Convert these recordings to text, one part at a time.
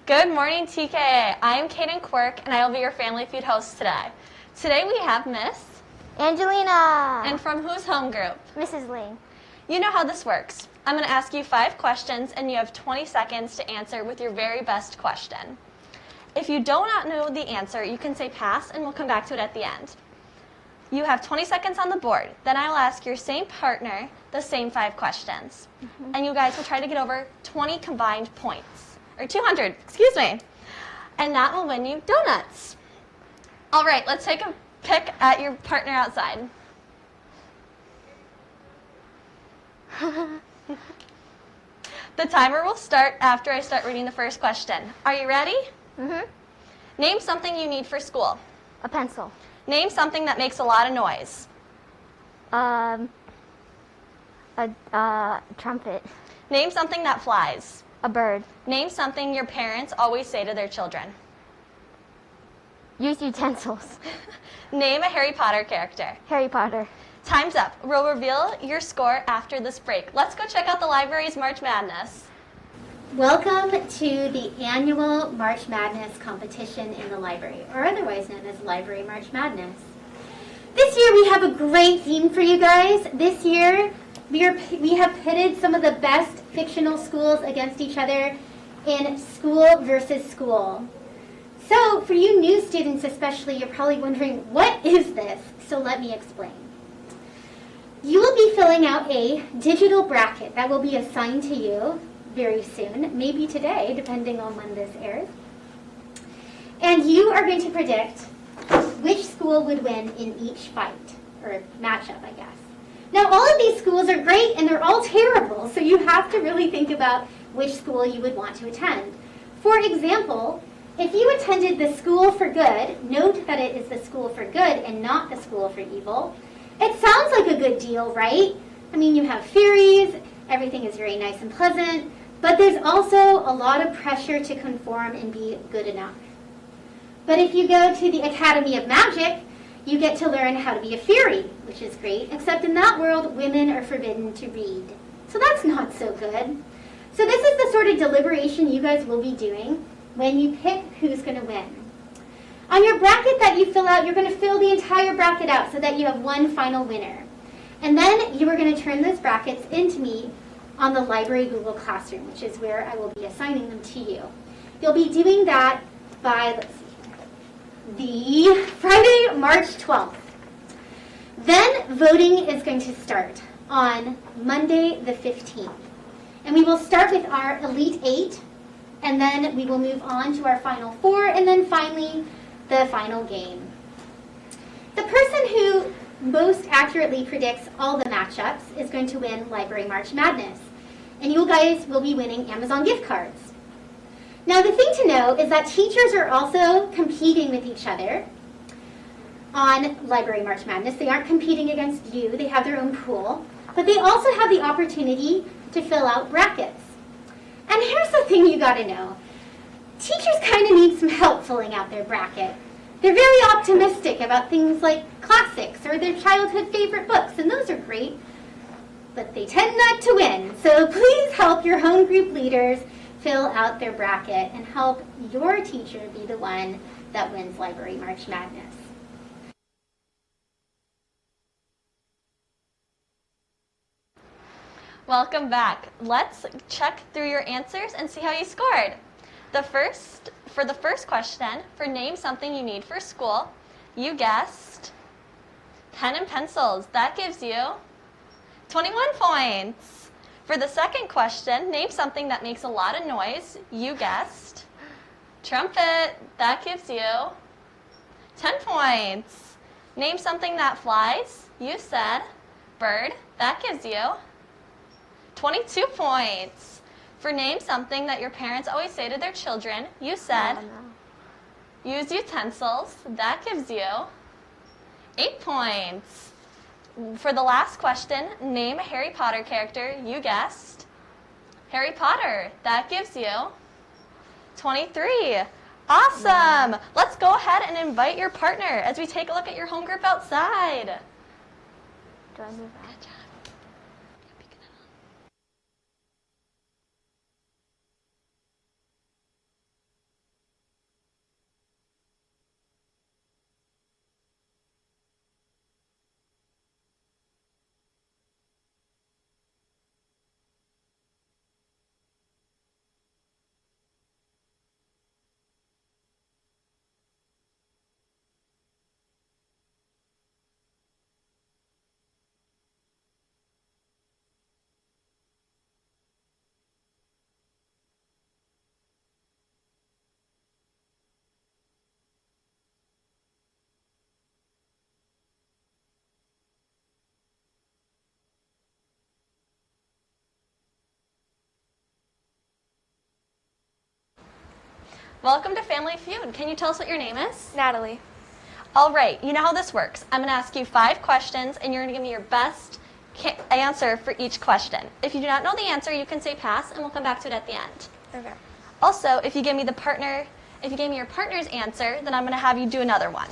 Good morning, TK. I'm Kaden Quirk, and I will be your Family Feud host today. Today we have Miss Angelina. And from whose home group? Mrs. Ling. You know how this works. I'm going to ask you 5 questions, and you have 20 seconds to answer with your very best question. If you do not know the answer, you can say pass, and we'll come back to it at the end. You have 20 seconds on the board. Then I will ask your same partner the same 5 questions. And you guys will try to get over 20 combined points. Or 200, excuse me. And that will win you donuts. All right, let's take a pick at your partner outside. The timer will start after I start reading the first question. Are you ready? Mm-hmm. Name something you need for school. A pencil. Name something that makes a lot of noise. A trumpet. Name something that flies. A bird. Name something your parents always say to their children. Use utensils. Name a Harry Potter character. Harry Potter. Time's up. We'll reveal your score after this break. Let's go check out the library's March Madness. Welcome to the annual March Madness competition in the library, or otherwise known as Library March Madness. This year we have a great theme for you guys. This year we have pitted some of the best fictional schools against each other in school versus school. So for you new students especially, you're probably wondering, what is this? So let me explain. You will be filling out a digital bracket that will be assigned to you very soon, maybe today, depending on when this airs. And you are going to predict which school would win in each fight, or matchup, I guess. Now, all of these schools are great, and they're all terrible, so you have to really think about which school you would want to attend. For example, if you attended the School for Good, note that it is the School for Good and not the School for Evil. It sounds like a good deal, right? I mean, you have fairies, everything is very nice and pleasant, but there's also a lot of pressure to conform and be good enough. But if you go to the Academy of Magic, you get to learn how to be a fairy, which is great, except in that world, women are forbidden to read. So that's not so good. So this is the sort of deliberation you guys will be doing when you pick who's going to win. On your bracket that you fill out, you're going to fill the entire bracket out so that you have one final winner. And then you are going to turn those brackets into me on the library Google Classroom, which is where I will be assigning them to you. You'll be doing that by, let's see, the Friday, March 12th. Then voting is going to start on Monday the 15th. And we will start with our Elite 8, and then we will move on to our Final 4, and then finally the final game. The person who most accurately predicts all the matchups is going to win Library March Madness. And you guys will be winning Amazon gift cards. Now the thing to know is that teachers are also competing with each other on Library March Madness. They aren't competing against you, they have their own pool, but they also have the opportunity to fill out brackets. And here's the thing you gotta know. Teachers kind of need some help filling out their bracket. They're very optimistic about things like classics or their childhood favorite books, and those are great, but they tend not to win. So please help your home group leaders fill out their bracket and help your teacher be the one that wins Library March Madness. Welcome back. Let's check through your answers and see how you scored. For the first question, for name something you need for school, you guessed pen and pencils. That gives you 21 points. For the second question, name something that makes a lot of noise. You guessed trumpet. That gives you 10 points. Name something that flies. You said bird. That gives you 22 points. For name something that your parents always say to their children, you said use utensils. That gives you 8 points. For the last question, name a Harry Potter character. You guessed Harry Potter. That gives you 23. Awesome. Let's go ahead and invite your partner as we take a look at your home group outside. Do I move out? Good job. Welcome to Family Feud. Can you tell us what your name is? Natalie. All right, you know how this works. I'm going to ask you 5 questions, and you're going to give me your best answer for each question. If you do not know the answer, you can say pass, and we'll come back to it at the end. Okay. Also, if you give me your partner's answer, then I'm going to have you do another one.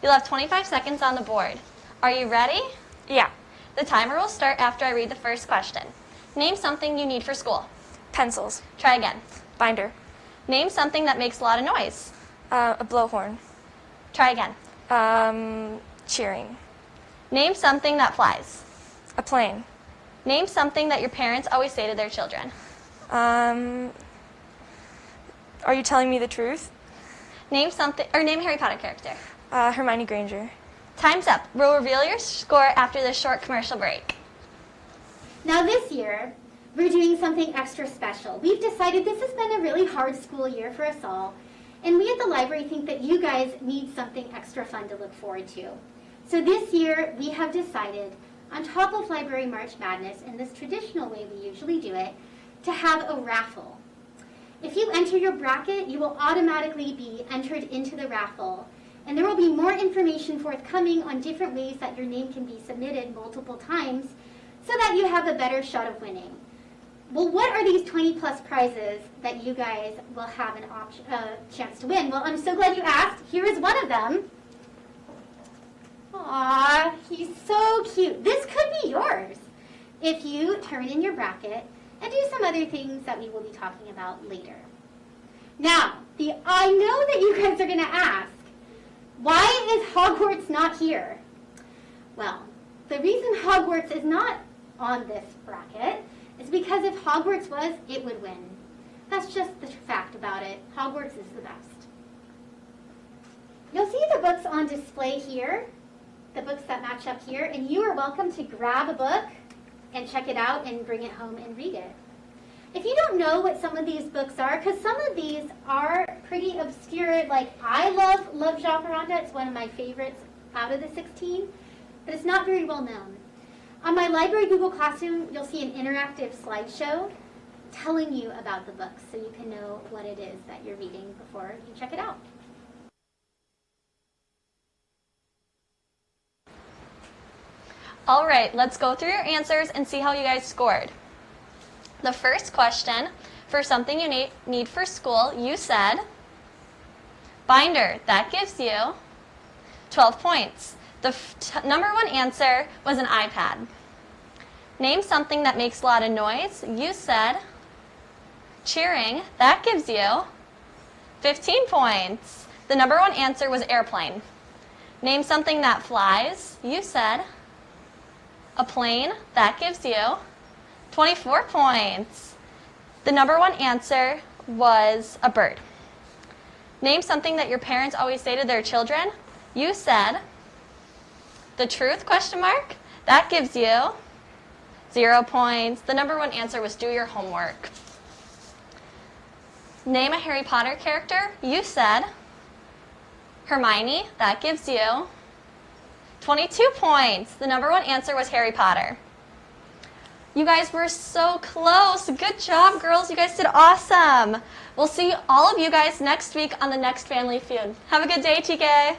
You'll have 25 seconds on the board. Are you ready? Yeah. The timer will start after I read the first question. Name something you need for school. Pencils. Try again. Binder. Name something that makes a lot of noise. A blowhorn. Try again. Cheering. Name something that flies. A plane. Name something that your parents always say to their children. Are you telling me the truth? Name a Harry Potter character. Hermione Granger. Time's up. We'll reveal your score after this short commercial break. Now this year, we're doing something extra special. We've decided this has been a really hard school year for us all, and we at the library think that you guys need something extra fun to look forward to. So this year, we have decided, on top of Library March Madness, in this traditional way we usually do it, to have a raffle. If you enter your bracket, you will automatically be entered into the raffle, and there will be more information forthcoming on different ways that your name can be submitted multiple times so that you have a better shot of winning. Well, what are these 20-plus prizes that you guys will have a chance to win? Well, I'm so glad you asked. Here is one of them. Aww, he's so cute. This could be yours if you turn in your bracket and do some other things that we will be talking about later. Now, I know that you guys are going to ask, why is Hogwarts not here? Well, the reason Hogwarts is not on this bracket is because if Hogwarts was, it would win. That's just the fact about it. Hogwarts is the best. You'll see the books on display here, the books that match up here, and you are welcome to grab a book and check it out and bring it home and read it. If you don't know what some of these books are, because some of these are pretty obscure, like I love Jacaranda, it's one of my favorites out of the 16, but it's not very well known. On my library Google Classroom, you'll see an interactive slideshow telling you about the books so you can know what it is that you're reading before you check it out. All right, let's go through your answers and see how you guys scored. The first question, for something you need for school, you said binder. That gives you 12 points. The number 1 answer was an iPad. Name something that makes a lot of noise. You said cheering. That gives you 15 points. The number 1 answer was airplane. Name something that flies. You said a plane. That gives you 24 points. The number 1 answer was a bird. Name something that your parents always say to their children. You said the truth, ? That gives you 0 points. The number 1 answer was do your homework. Name a Harry Potter character. You said Hermione. That gives you 22 points. The number 1 answer was Harry Potter. You guys were so close. Good job, girls. You guys did awesome. We'll see all of you guys next week on the next Family Feud. Have a good day, TK.